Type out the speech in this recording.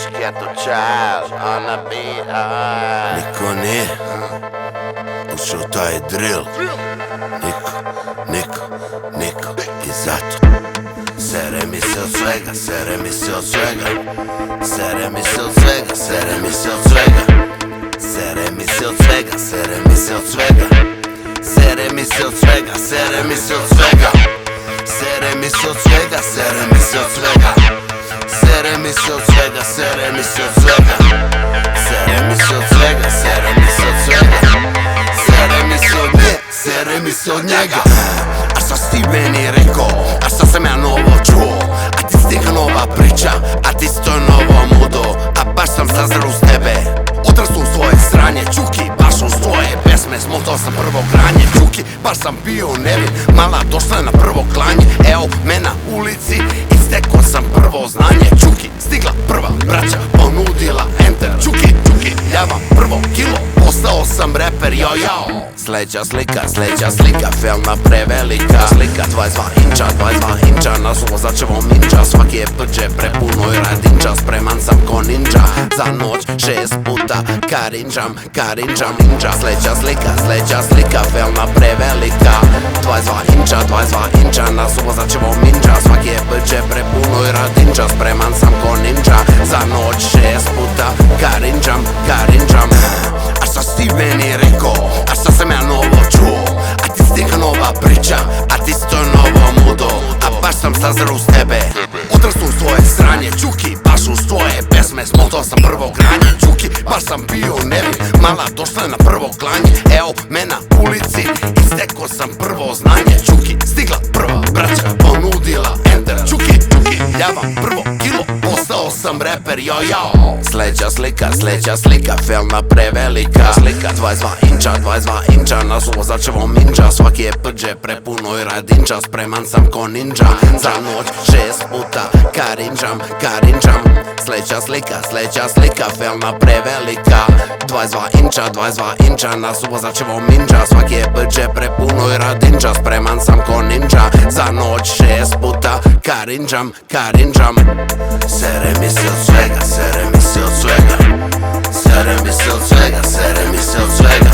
Ghetto Child on the beat. Niko nije ušao taj drill. Niko i zato sere mi se od svega, sere mi se od svega, sere mi se od svega, sere mi se od svega, sere mi se od svega, sere mi se od svega, sere mi se od svega, sere mi se od svega, sere mi se od svega, sere mi se od svega, sere mi se od svega, sere mi se od svega, sere mi se od svega, sere mi se od svega, sere mi se od nje, sere mi se od njega. A šta si ti meni rekao, a šta sam ja novo čuo, a ti si neka nova priča, a ti si to novo mudo, a baš sam zazar uz tebe. Odrastu u svoje sranje, Čuki, baš uz tvoje pesme, smotao sam prvo granje, Čuki, baš sam bio nevin, mala došla je na prvo klanje, evo me na ulici i stekao sam prvo znanje, Čuki, stigla prva braća, ponudila enter, Čuki, ja vam prvo kilo, postao sam reper, jo. Sledeća slika, felna prevelika, slika 22 inča, na suvo začevo minča, svaki je prđe prepuno i radinča, spreman sam ko ninja, za noć 6 puta karinđam, ninja. Sledeća slika, felna prevelika, 22 inča, na suvo začevo minča, svaki je prđe prepuno i radinča, spreman sam ko ninja, za noć 6 puta karinđam. A šta si ti meni rekao, a šta sam ja novo čuo, a ti si neka nova priča, a ti si to novo mudo, a baš sam zazar uz tebe. Odrastu u svoje sranje, Čuki, baš uz tvoje pesme, smotao sam prvo granje, Čuki, baš sam bio nevin, mala došla je na prvo klanje, evo me na ulici i stekao sam prvo znanje, Čuki, stigla prva braća, ponudila enter, Čuki, ja vam prvo kilo, postao sam reper, jo. Sledeća slika, felna prevelika, slika 22 inča, na suvo začevo minča, svaki je prđe prepuno i radinča, spreman sam ko ninja, za noć 6 puta karinđam. Sledeća slika, felna prevelika, 22 inča, na suvo začevo minča, svaki je prđe prepuno i radinča, spreman sam ko ninja, za noć 6 puta karinđam. Sere mi se od svega, sere mi se od svega, sere mi se od svega, sere mi se od svega,